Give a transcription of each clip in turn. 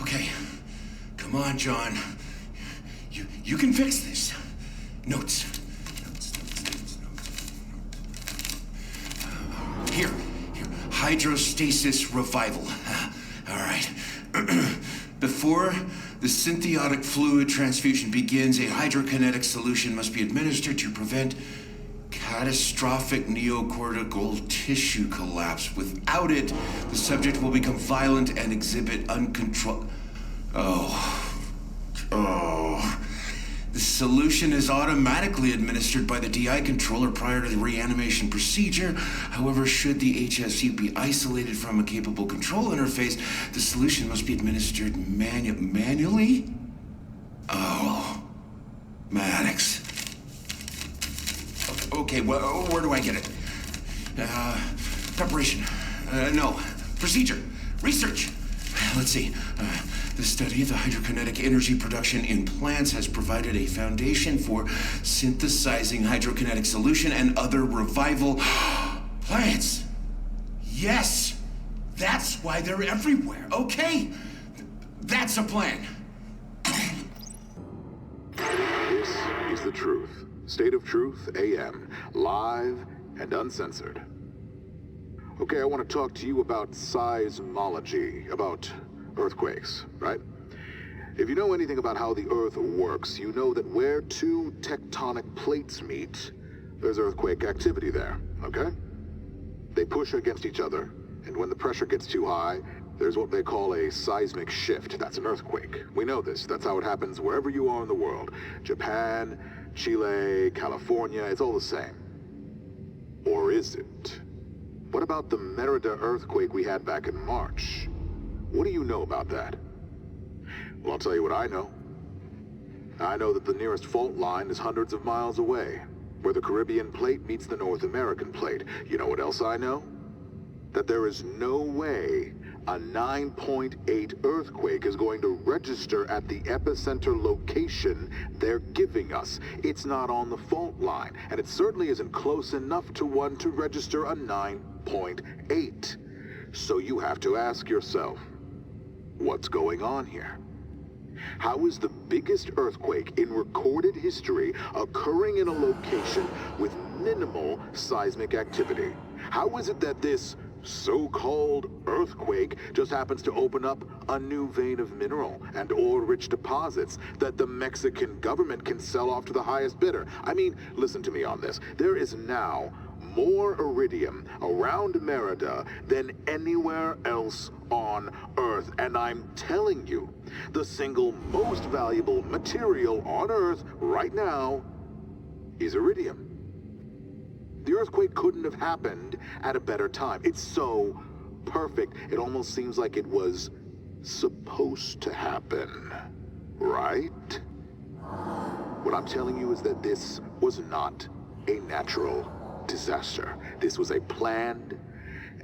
Okay. Come on, John. You can fix this. Notes. Here. Hydrostasis revival. All right. Before the synthetic fluid transfusion begins, a hydrokinetic solution must be administered to prevent catastrophic neocortical tissue collapse. Without it, the subject will become violent and exhibit uncontrolled... Oh. The solution is automatically administered by the DI controller prior to the reanimation procedure. However, should the HSU be isolated from a capable control interface, the solution must be administered manually? Oh. Maddox. Okay, well, where do I get it? Preparation. No. Procedure. Research. Let's see. The study of the hydrokinetic energy production in plants has provided a foundation for synthesizing hydrokinetic solution and other revival plants. Yes! That's why they're everywhere. Okay. That's a plan. This is the truth. State of Truth AM, live and uncensored. Okay, I want to talk to you about seismology, about earthquakes, right? If you know anything about how the Earth works, you know that where two tectonic plates meet, there's earthquake activity there, okay? They push against each other, and when the pressure gets too high, there's what they call a seismic shift. That's an earthquake. We know this. That's how it happens wherever you are in the world. Japan, Chile, California, it's all the same. Or is it? What about the Merida earthquake we had back in March? What do you know about that? Well, I'll tell you what I know. I know that the nearest fault line is hundreds of miles away, where the Caribbean plate meets the North American plate. You know what else I know? That there is no way a 9.8 earthquake is going to register at the epicenter location they're giving us. It's not on the fault line, and it certainly isn't close enough to one to register a 9.8. So you have to ask yourself, what's going on here? How is the biggest earthquake in recorded history occurring in a location with minimal seismic activity? How is it that this so-called earthquake just happens to open up a new vein of mineral and ore-rich deposits that the Mexican government can sell off to the highest bidder? I mean, listen to me on this. There is now more iridium around Merida than anywhere else on Earth. And I'm telling you, the single most valuable material on Earth right now is iridium. The earthquake couldn't have happened at a better time. It's so perfect, it almost seems like it was supposed to happen, right? What I'm telling you is that this was not a natural disaster. This was a planned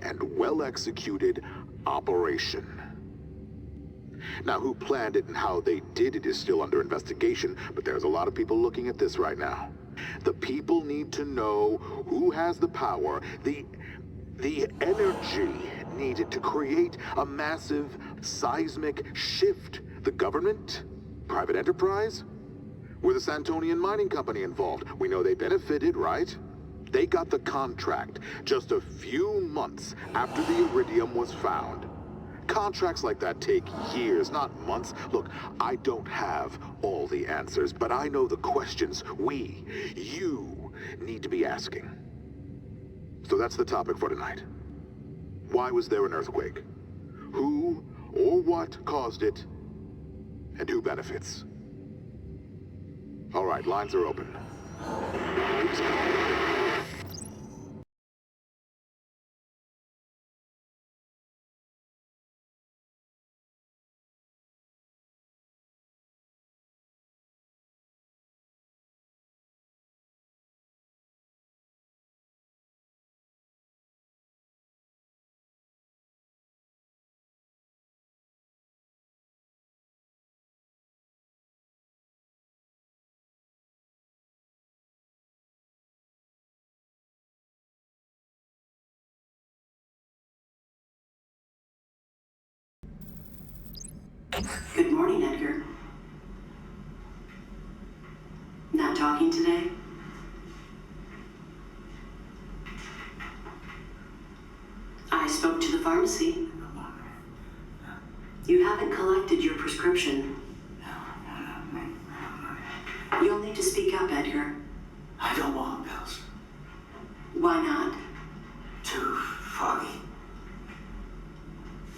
and well-executed operation. Now, who planned it and how they did it is still under investigation, but there's a lot of people looking at this right now. The people need to know who has the power, the energy needed to create a massive seismic shift. The government? Private enterprise? Were the Santonian Mining Company involved? We know they benefited, right? They got the contract just a few months after the iridium was found. Contracts like that take years, not months. Look, I don't have all the answers, but I know the questions you need to be asking. So that's the topic for tonight. Why was there an earthquake? Who or what caused it? And who benefits? All right, lines are open. Good morning, Edgar. Not talking today? I spoke to the pharmacy. You haven't collected your prescription. You'll need to speak up, Edgar. I don't want pills. Why not? Too foggy.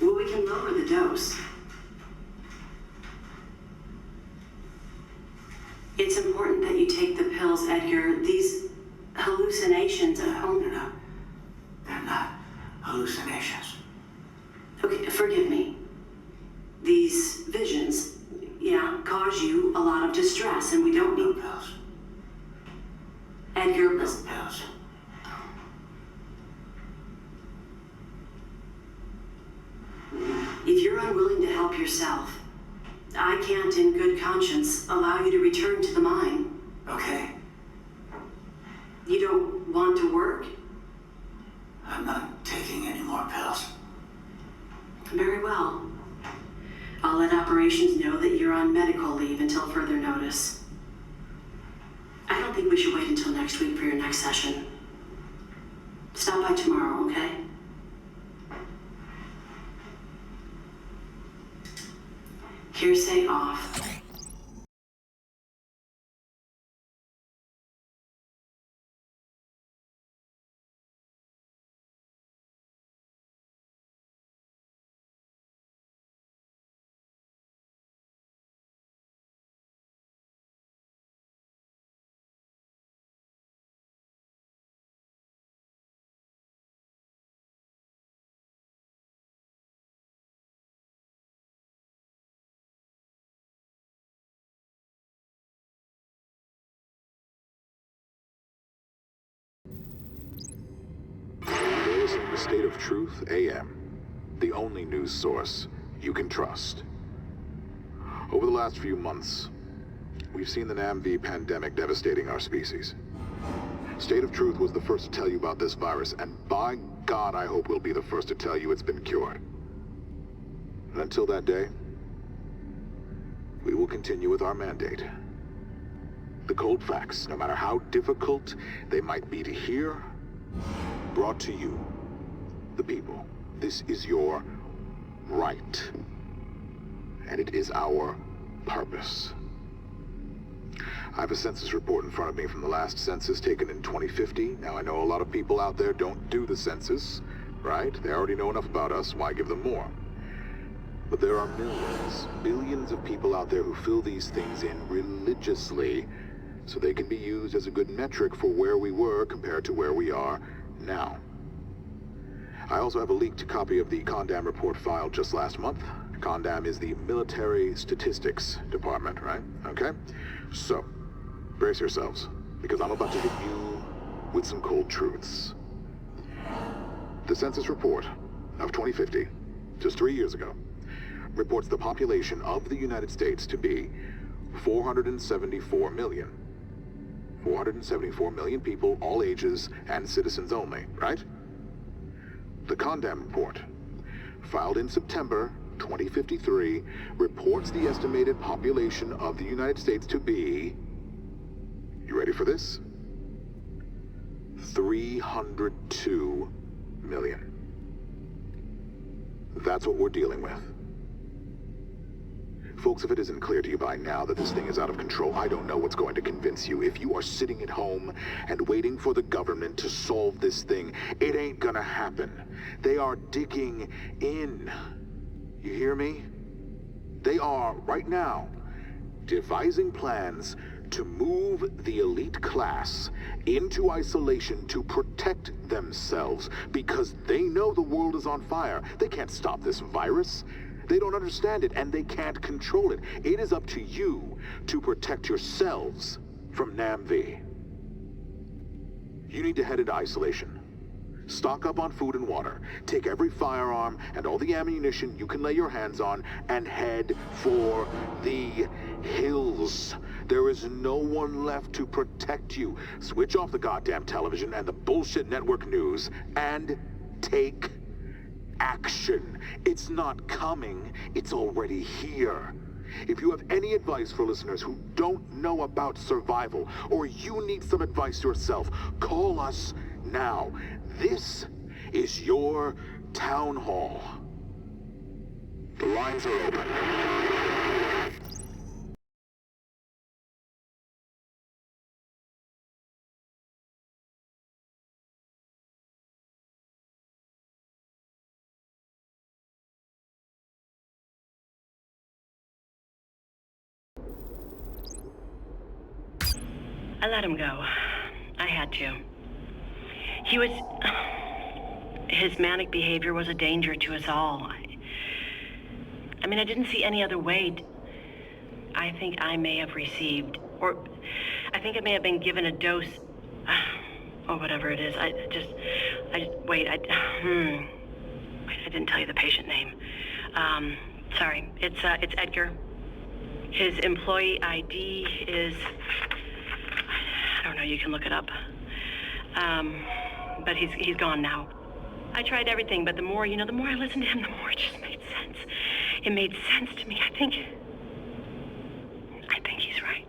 Well, we can lower the dose. It's important that you take the pills, Edgar. These hallucinations at home. They're not hallucinations. Okay, forgive me. These visions, cause you a lot of distress, and we don't No need... pills. Edgar, No listen. pills. If you're unwilling to help yourself, I can't in good conscience allow you to return to the mine. Okay. You don't want to work? I'm not taking any more pills. Very well. I'll let operations know that you're on medical leave until further notice. I don't think we should wait until next week for your next session. Stop by tomorrow, okay? Hearsay off. You're listening to State of Truth AM, the only news source you can trust. Over the last few months, we've seen the NAMV pandemic devastating our species. State of Truth was the first to tell you about this virus, and by God, I hope we'll be the first to tell you it's been cured. And until that day, we will continue with our mandate. The cold facts, no matter how difficult they might be to hear, brought to you, the people. This is your right. And it is our purpose. I have a census report in front of me from the last census taken in 2050. Now, I know a lot of people out there don't do the census, right? They already know enough about us. Why give them more? But there are millions, billions of people out there who fill these things in religiously so they can be used as a good metric for where we were compared to where we are now. I also have a leaked copy of the Condam report filed just last month. Condam is the Military Statistics Department, right? Okay? So, brace yourselves, because I'm about to hit you with some cold truths. The census report of 2050, just 3 years ago, reports the population of the United States to be 474 million. 474 million people, all ages, and citizens only, right? The Condam report, filed in September 2053, reports the estimated population of the United States to be, you ready for this? 302 million. That's what we're dealing with. Folks, if it isn't clear to you by now that this thing is out of control, I don't know what's going to convince you. If you are sitting at home and waiting for the government to solve this thing, it ain't gonna happen. They are digging in. You hear me? They are, right now, devising plans to move the elite class into isolation to protect themselves because they know the world is on fire. They can't stop this virus. They don't understand it, and they can't control it. It is up to you to protect yourselves from NAMV. You need to head into isolation. Stock up on food and water. Take every firearm and all the ammunition you can lay your hands on and head for the hills. There is no one left to protect you. Switch off the goddamn television and the bullshit network news and take action. It's not coming, it's already here. If you have any advice for listeners who don't know about survival, or you need some advice yourself, call us now. This is your town hall. The lines are open. I let him go. I had to. His manic behavior was a danger to us all. I mean, I didn't see any other way. I think I may have received, or I think I may have been given a dose, or whatever it is. Wait, I didn't tell you the patient name. Sorry, it's Edgar. His employee ID is, I don't know, you can look it up. But he's gone now. I tried everything, but the more I listened to him, the more it just made sense. It made sense to me. I think he's right.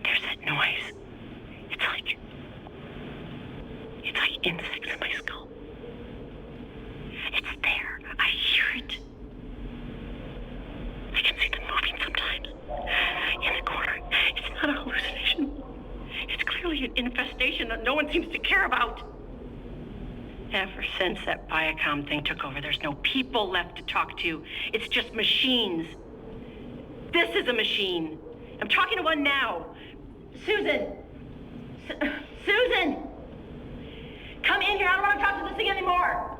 There's that noise. It's like insects in my skull. It's there. I hear it. I can see them moving sometimes. In the corner. It's not a hallucination. It's clearly an infestation that no one seems to care about. Ever since that Viacom thing took over, there's no people left to talk to. It's just machines. This is a machine. I'm talking to one now. Susan! Susan! Come in here. I don't want to talk to this thing anymore.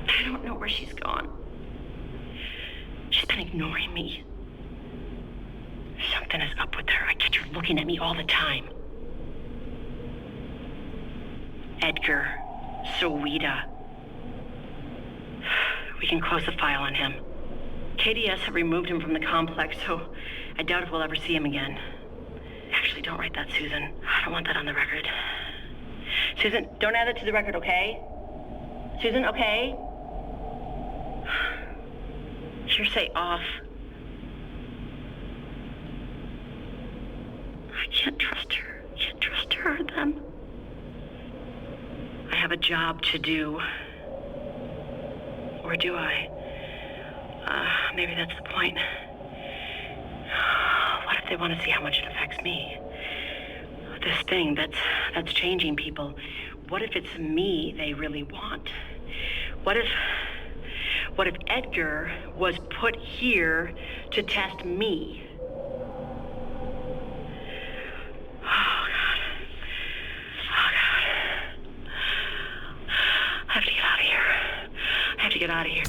I don't know where she's gone. She's been ignoring me. Something is up with her. I catch her looking at me all the time. Edgar, Sowita. We can close the file on him. KDS have removed him from the complex, so I doubt if we'll ever see him again. Actually, don't write that, Susan. I don't want that on the record. Susan, don't add it to the record, okay? Susan, okay? Hearsay off. I can't trust her. Can't trust her or them. I have a job to do. Or do I? Maybe that's the point. What if they want to see how much it affects me? This thing that's changing people. What if it's me they really want? What if Edgar was put here to test me? Oh, God. I have to get out of here.